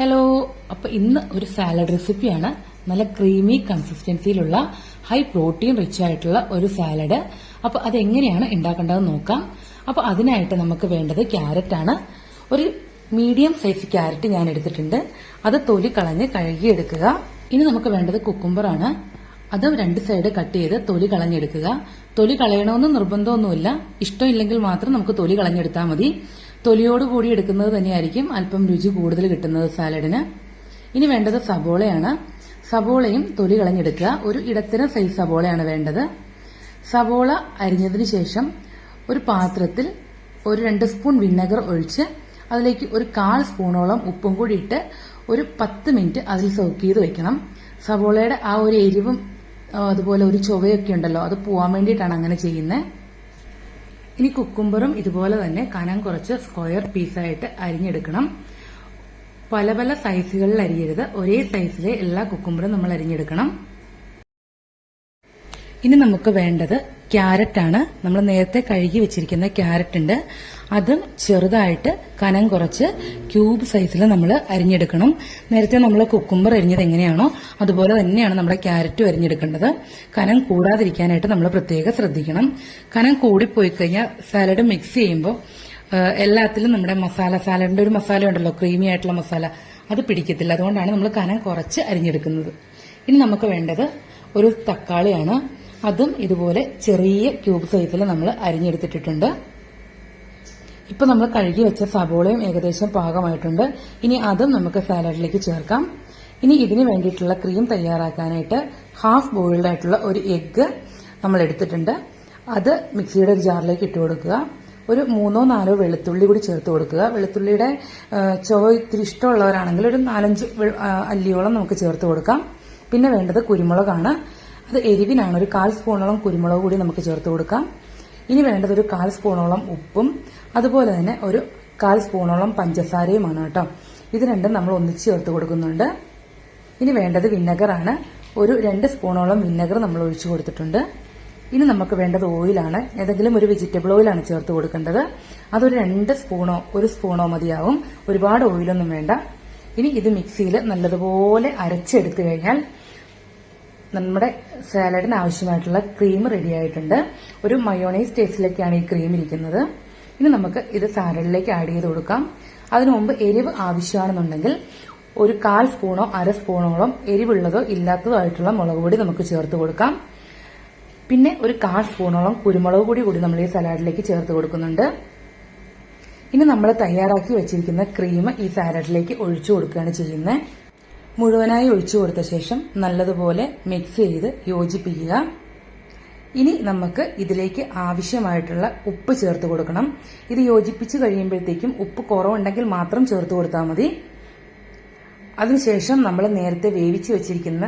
Hello. അപ്പൊ ഇന്ന് ഒരു സാലഡ് റെസിപ്പിയാണ്. നല്ല ക്രീമി കൺസിസ്റ്റൻസിയിലുള്ള ഹൈ പ്രോട്ടീൻ റിച്ച് ആയിട്ടുള്ള ഒരു സാലഡ്. അപ്പൊ അതെങ്ങനെയാണ് ഉണ്ടാക്കേണ്ടതെന്ന് നോക്കാം. അപ്പൊ അതിനായിട്ട് നമുക്ക് വേണ്ടത് ക്യാരറ്റ് ആണ്. ഒരു മീഡിയം സൈസ് ക്യാരറ്റ് ഞാൻ എടുത്തിട്ടുണ്ട്. അത് തൊലി കളഞ്ഞ് കഴുകിയെടുക്കുക. ഇനി നമുക്ക് വേണ്ടത് കുക്കുംബർ ആണ്. അതും രണ്ട് സൈഡ് കട്ട് ചെയ്ത് തൊലി കളഞ്ഞെടുക്കുക. തൊലി കളയണമെന്ന് നിർബന്ധമൊന്നുമില്ല. ഇഷ്ടമില്ലെങ്കിൽ മാത്രം നമുക്ക് തൊലി കളഞ്ഞെടുത്താൽ മതി. തൊലിയോട് കൂടി എടുക്കുന്നത് തന്നെയായിരിക്കും അല്പം രുചി കൂടുതൽ കിട്ടുന്നത് സാലഡിന്. ഇനി വേണ്ടത് സബോളയാണ്. സബോളയും തൊലി കളഞ്ഞെടുക്കുക. ഒരു ഇടത്തരം സൈസ് സബോളയാണ് വേണ്ടത്. സബോള അരിഞ്ഞതിന് ശേഷം ഒരു പാത്രത്തിൽ ഒരു 2 സ്പൂൺ വിനെഗർ ഒഴിച്ച് അതിലേക്ക് ഒരു 1/4 സ്പൂണോളം ഉപ്പും കൂടി ഇട്ട് ഒരു 10 മിനിറ്റ് അതിൽ സോക്ക് ചെയ്ത് വെക്കണം. സബോളയുടെ ആ ഒരു എരിവും അതുപോലെ ഒരു ചൊവയൊക്കെ ഉണ്ടല്ലോ, അത് പോവാൻ വേണ്ടിയിട്ടാണ് അങ്ങനെ ചെയ്യുന്നത്. ഇനി കുക്കുംബറും ഇതുപോലെ തന്നെ കനം കുറച്ച് സ്ക്വയർ പീസായിട്ട് അരിഞ്ഞെടുക്കണം. പല പല സൈസുകളിൽ അരിയരുത്, ഒരേ സൈസിലെ എല്ലാ കുക്കുംബറും നമ്മൾ അരിഞ്ഞെടുക്കണം. ഇനി നമുക്ക് വേണ്ടത് ക്യാരറ്റ് ആണ്. നമ്മൾ നേരത്തെ കഴുകി വെച്ചിരിക്കുന്ന ക്യാരറ്റ് ഉണ്ട്. അതും ചെറുതായിട്ട് കനം കുറച്ച് ക്യൂബ് സൈസിൽ നമ്മൾ അരിഞ്ഞെടുക്കണം. നേരത്തെ നമ്മൾ കുക്കുംബർ അരിഞ്ഞത് എങ്ങനെയാണോ അതുപോലെ തന്നെയാണ് നമ്മുടെ ക്യാരറ്റും അരിഞ്ഞെടുക്കേണ്ടത്. കനം കൂടാതിരിക്കാനായിട്ട് നമ്മൾ പ്രത്യേകം ശ്രദ്ധിക്കണം. കനം കൂടിപ്പോയി കഴിഞ്ഞാൽ സാലഡ് മിക്സ് ചെയ്യുമ്പോൾ എല്ലാത്തിലും നമ്മുടെ സാലഡിന്റെ ഒരു മസാല ഉണ്ടല്ലോ, ക്രീമി ആയിട്ടുള്ള മസാല, അത് പിടിക്കത്തില്ല. അതുകൊണ്ടാണ് നമ്മൾ കനം കുറച്ച് അരിഞ്ഞെടുക്കുന്നത്. ഇനി നമുക്ക് വേണ്ടത് ഒരു തക്കാളിയാണ്. അതും ഇതുപോലെ ചെറിയ ക്യൂബ് സൈസിൽ നമ്മൾ അരിഞ്ഞെടുത്തിട്ടുണ്ട്. ഇപ്പൊ നമ്മൾ കഴുകി വെച്ച സബോളയും ഏകദേശം പാകമായിട്ടുണ്ട്. ഇനി അതും നമുക്ക് സാലഡിലേക്ക് ചേർക്കാം. ഇനി ഇതിന് വേണ്ടിയിട്ടുള്ള ക്രീം തയ്യാറാക്കാനായിട്ട് ഹാഫ് ബോയിൽഡ് ആയിട്ടുള്ള ഒരു എഗ്ഗ് നമ്മൾ എടുത്തിട്ടുണ്ട്. അത് മിക്സിയുടെ ഒരു ജാറിലേക്ക് ഇട്ട് കൊടുക്കുക. ഒരു 3-4 വെളുത്തുള്ളി കൂടി ചേർത്ത് കൊടുക്കുക. വെളുത്തുള്ളിയുടെ ചുവ ഇത്തിരി ഇഷ്ടമുള്ളവരാണെങ്കിൽ ഒരു 4-5 അല്ലിയോളം നമുക്ക് ചേർത്ത് കൊടുക്കാം. പിന്നെ വേണ്ടത് കുരുമുളകാണ്. അത് എരിവിനാണ്. ഒരു 1/4 സ്പൂണോളം കുരുമുളക് കൂടി നമുക്ക് ചേർത്ത് കൊടുക്കാം. ഇനി വേണ്ടത് ഒരു 1/4 സ്പൂണോളം ഉപ്പും അതുപോലെ തന്നെ ഒരു 1/4 സ്പൂണോളം പഞ്ചസാരയുമാണ് കേട്ടോ. ഇത് രണ്ടും നമ്മൾ ഒന്നിച്ച് ചേർത്ത് കൊടുക്കുന്നുണ്ട്. ഇനി വേണ്ടത് വിനെഗറാണ്. ഒരു 2 സ്പൂണോളം വിനെഗർ നമ്മൾ ഒഴിച്ചു കൊടുത്തിട്ടുണ്ട്. ഇനി നമുക്ക് വേണ്ടത് ഓയിലാണ്. ഏതെങ്കിലും ഒരു വെജിറ്റബിൾ ഓയിലാണ് ചേർത്ത് കൊടുക്കേണ്ടത്. അതൊരു 2 സ്പൂണോ 1 സ്പൂണോ മതിയാവും. ഒരുപാട് ഓയിലൊന്നും വേണ്ട. ഇനി ഇത് മിക്സിയിൽ നല്ലതുപോലെ അരച്ചെടുത്തു കഴിഞ്ഞാൽ നമ്മുടെ സാലഡിന് ആവശ്യമായിട്ടുള്ള ക്രീം റെഡി ആയിട്ടുണ്ട്. ഒരു മയോണൈസ് ടേസ്റ്റിലേക്കാണ് ഈ ക്രീം ഇരിക്കുന്നത്. ഇനി നമുക്ക് ഇത് സാലഡിലേക്ക് ആഡ് ചെയ്ത് കൊടുക്കാം. അതിനു മുമ്പ് എരിവ് ആവശ്യമാണെന്നുണ്ടെങ്കിൽ ഒരു 1/4 സ്പൂണോ 1/2 സ്പൂണോളം എരിവുള്ളതോ ഇല്ലാത്തതോ ആയിട്ടുള്ള മുളക് പൊടി നമുക്ക് ചേർത്ത് കൊടുക്കാം. പിന്നെ ഒരു 1/4 സ്പൂണോളം കുരുമുളക് പൊടി കൂടി നമ്മൾ ഈ സലാഡിലേക്ക് ചേർത്ത് കൊടുക്കുന്നുണ്ട്. ഇനി നമ്മൾ തയ്യാറാക്കി വെച്ചിരിക്കുന്ന ക്രീം ഈ സാലഡിലേക്ക് ഒഴിച്ചു കൊടുക്കുകയാണ് ചെയ്യുന്നത്. മുഴുവനായി ഒഴിച്ചു കൊടുത്ത ശേഷം നല്ലതുപോലെ മിക്സ് ചെയ്ത് യോജിപ്പിക്കുക. ഇനി നമുക്ക് ഇതിലേക്ക് ആവശ്യമായിട്ടുള്ള ഉപ്പ് ചേർത്ത് കൊടുക്കണം. ഇത് യോജിപ്പിച്ച് കഴിയുമ്പോഴത്തേക്കും ഉപ്പ് കുറവുണ്ടെങ്കിൽ മാത്രം ചേർത്ത് കൊടുത്താൽ മതി. അതിനുശേഷം നമ്മൾ നേരത്തെ വേവിച്ച് വെച്ചിരിക്കുന്ന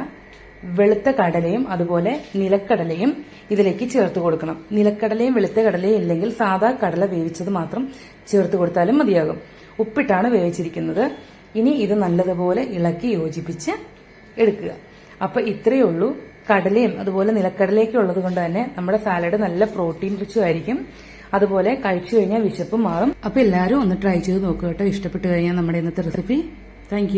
വെളുത്ത കടലയും അതുപോലെ നിലക്കടലയും ഇതിലേക്ക് ചേർത്ത് കൊടുക്കണം. നിലക്കടലയും വെളുത്ത കടലയും ഇല്ലെങ്കിൽ സാധാ കടല വേവിച്ചത് മാത്രം ചേർത്ത് കൊടുത്താലും മതിയാകും. ഉപ്പിട്ടാണ് വേവിച്ചിരിക്കുന്നത്. ഇനി ഇത് നല്ലതുപോലെ ഇളക്കി യോജിപ്പിച്ച് എടുക്കുക. അപ്പൊ ഇത്രയേ ഉള്ളൂ. കടലയും അതുപോലെ നിലക്കടലയൊക്കെ ഉള്ളത് കൊണ്ട് തന്നെ നമ്മുടെ സാലഡ് നല്ല പ്രോട്ടീൻ റിച്ചും ആയിരിക്കും. അതുപോലെ കഴിച്ചു കഴിഞ്ഞാൽ വിശപ്പ് മാറും. അപ്പൊ എല്ലാവരും ഒന്ന് ട്രൈ ചെയ്ത് നോക്കുക കേട്ടോ. ഇഷ്ടപ്പെട്ടു കഴിഞ്ഞാൽ നമ്മുടെ ഇന്നത്തെ റെസിപ്പി. താങ്ക്